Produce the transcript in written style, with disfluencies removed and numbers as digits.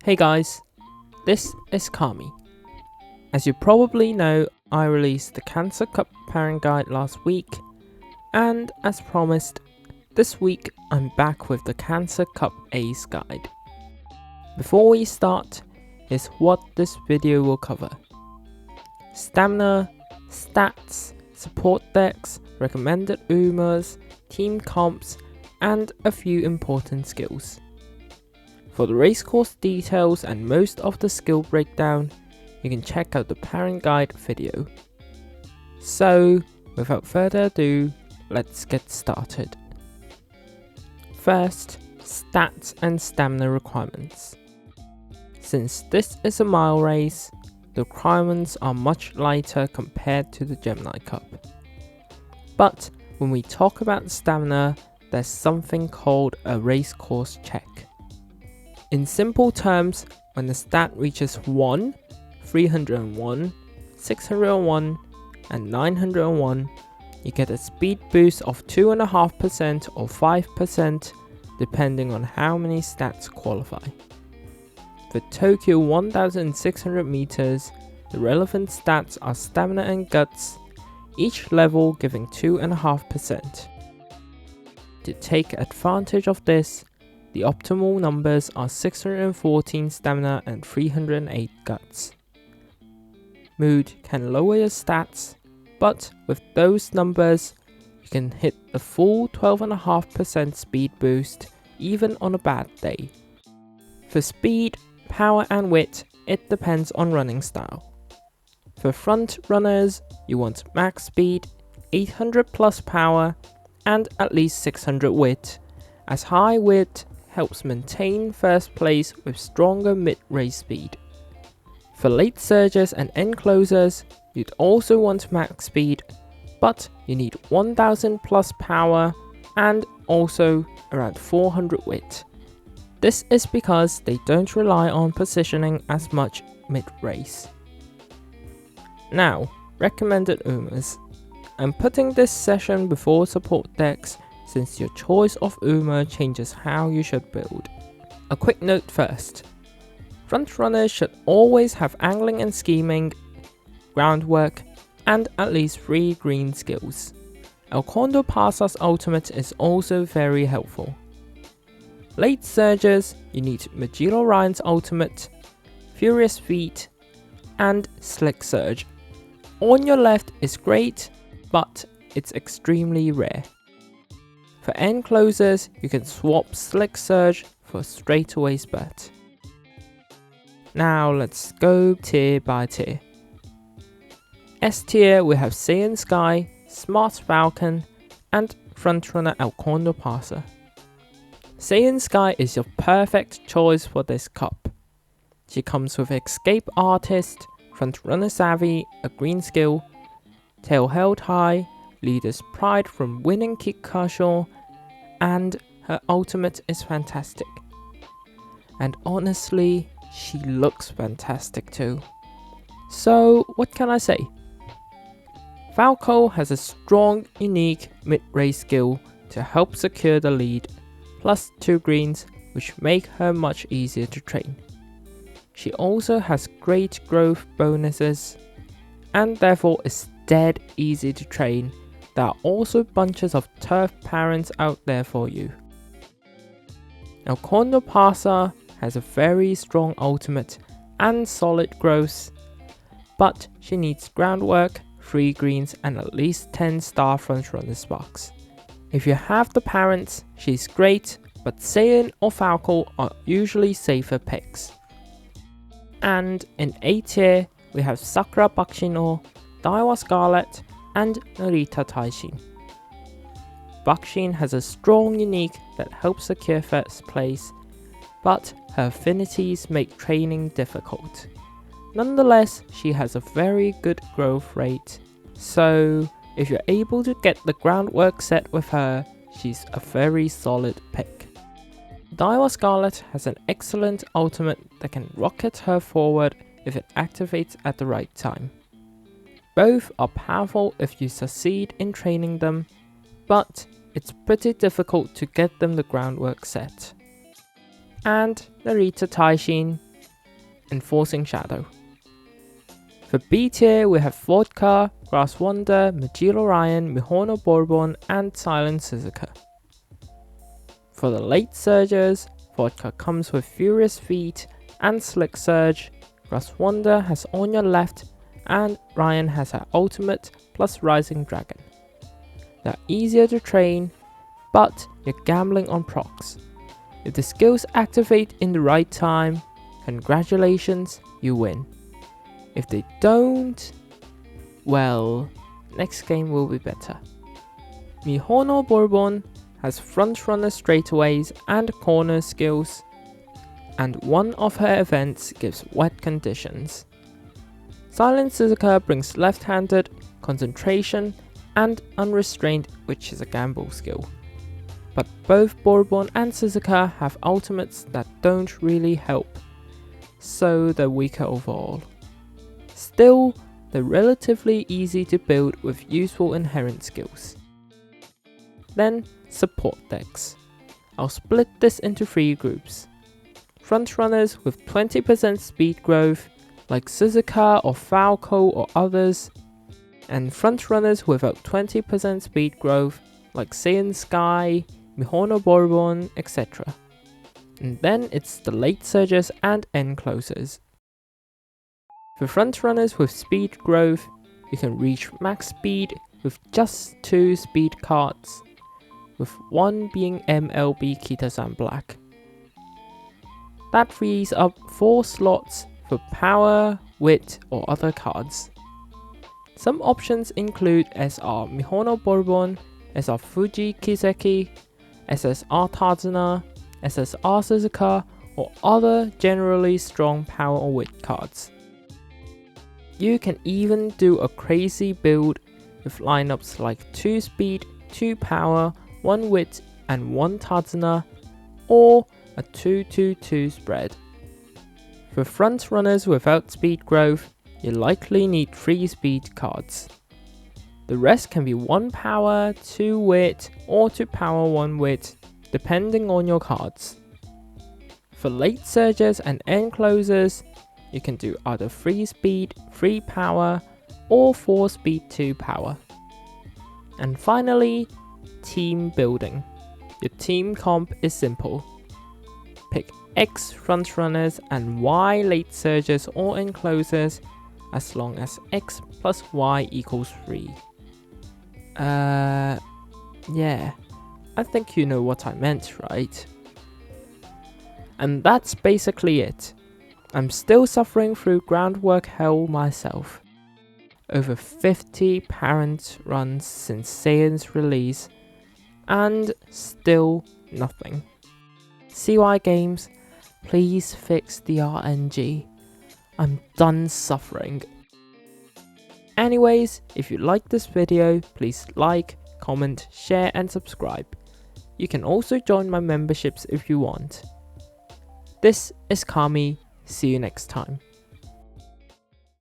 Hey guys, this is Kami. As you probably know, I released the Cancer Cup parent guide last week, and as promised, this week I'm back with the Cancer Cup Ace guide. Before we start, here's what this video will cover: stamina, stats, support decks, recommended Umas, team comps, and a few important skills. For the race course details and most of the skill breakdown, you can check out the parent guide video. So, without further ado, let's get started. First, stats and stamina requirements. Since this is a mile race, the requirements are much lighter compared to the Gemini Cup. But when we talk about stamina, there's something called a race course check. In simple terms, when the stat reaches 1, 301, 601, and 901, you get a speed boost of 2.5% or 5% depending on how many stats qualify. For Tokyo 1600 meters, the relevant stats are stamina and guts, each level giving 2.5%. To take advantage of this, the optimal numbers are 614 stamina and 308 guts. Mood can lower your stats, but with those numbers, you can hit a full 12.5% speed boost even on a bad day. For speed, power and wit, it depends on running style. For front runners, you want max speed, 800 plus power, and at least 600 wit, as high wit helps maintain first place with stronger mid-race speed. For late surgers and end closers, you'd also want max speed, but you need 1000 plus power and also around 400 wit. This is because they don't rely on positioning as much mid-race. Now, recommended Umas. I'm putting this session before support decks since your choice of Uma changes how you should build. A quick note first. Front runners should always have angling and scheming, groundwork, and at least 3 green skills. El Condor Pasa's ultimate is also very helpful. Late surgers, you need Magilla Ryan's ultimate, Furious Feet, and Slick Surge. On your left is great, but it's extremely rare. For end closers, you can swap Slick Surge for straightaway spurt. Now let's go tier by tier. S tier we have Saiyan Sky, Smart Falcon, and Frontrunner El Condor Pasa. Saiyan Sky is your perfect choice for this cup. She comes with Escape Artist, Frontrunner Savvy, a green skill, Tail Held High, Leader's Pride from winning Kikasho, and her ultimate is fantastic. And honestly, she looks fantastic too. So what can I say? Falco has a strong, unique mid-race skill to help secure the lead, plus 2 greens which make her much easier to train. She also has great growth bonuses and therefore is dead easy to train. There are also bunches of turf parents out there for you. El Condor Pasa has a very strong ultimate and solid growth, but she needs groundwork, 3 greens, and at least 10 star frontrunner sparks. If you have the parents, she's great, but Saiyan or Falco are usually safer picks. And in A tier, we have Sakura Bakshino, Daiwa Scarlet, and Narita Taishin. Bakshin has a strong unique that helps secure first place, but her affinities make training difficult. Nonetheless, she has a very good growth rate, so if you're able to get the groundwork set with her, she's a very solid pick. Daiwa Scarlet has an excellent ultimate that can rocket her forward if it activates at the right time. Both are powerful if you succeed in training them, but it's pretty difficult to get them the groundwork set. And Narita Taishin Enforcing Shadow. For B tier, we have Vodka, Grass Wonder, Majiro Ryan, Mihono Bourbon, and Silent Suzuka. For the late surges, Vodka comes with Furious Feet and Slick Surge, Grass Wonder has On Your Left, and Ryan has her ultimate plus Rising Dragon. They're easier to train, but you're gambling on procs. If the skills activate in the right time, congratulations, you win. If they don't, well, next game will be better. Mihono Bourbon has front runner straightaways and corner skills, and one of her events gives wet conditions. Silent Suzuka brings left-handed, concentration, and unrestrained, which is a gamble skill. But both Bourbon and Suzuka have ultimates that don't really help, so they're weaker overall. Still, they're relatively easy to build with useful inherent skills. Then, support decks. I'll split this into 3 groups. Frontrunners with 20% speed growth, like Suzuka or Falco or others, and frontrunners without 20% speed growth, like Saiyan Sky, Mihono Bourbon, etc. And then it's the late surges and end closers. For frontrunners with speed growth, you can reach max speed with just 2 speed cards, with one being MLB Kita-san Black. That frees up 4 slots for power, wit, or other cards. Some options include SR Mihono Bourbon, SR Fuji Kiseki, SSR Tazuna, SSR Suzuka, or other generally strong power or wit cards. You can even do a crazy build with lineups like 2 speed, 2 power, 1 wit, and 1 Tazuna, or a 2-2-2 spread. For front runners without speed growth, you likely need 3 speed cards. The rest can be 1 power, 2 wit, or 2 power 1 wit, depending on your cards. For late surges and end closers, you can do either 3 speed, 3 power, or 4 speed 2 power. And finally, team building. Your team comp is simple. Pick X front runners and Y late surges or end closers, as long as X plus Y equals 3. Yeah, I think you know what I meant, right? And that's basically it. I'm still suffering through groundwork hell myself. Over 50 parent runs since Saiyan's release, and still nothing. CY Games, please fix the RNG. I'm done suffering. Anyways, if you like this video, please like, comment, share and subscribe. You can also join my memberships if you want. This is Kami, see you next time.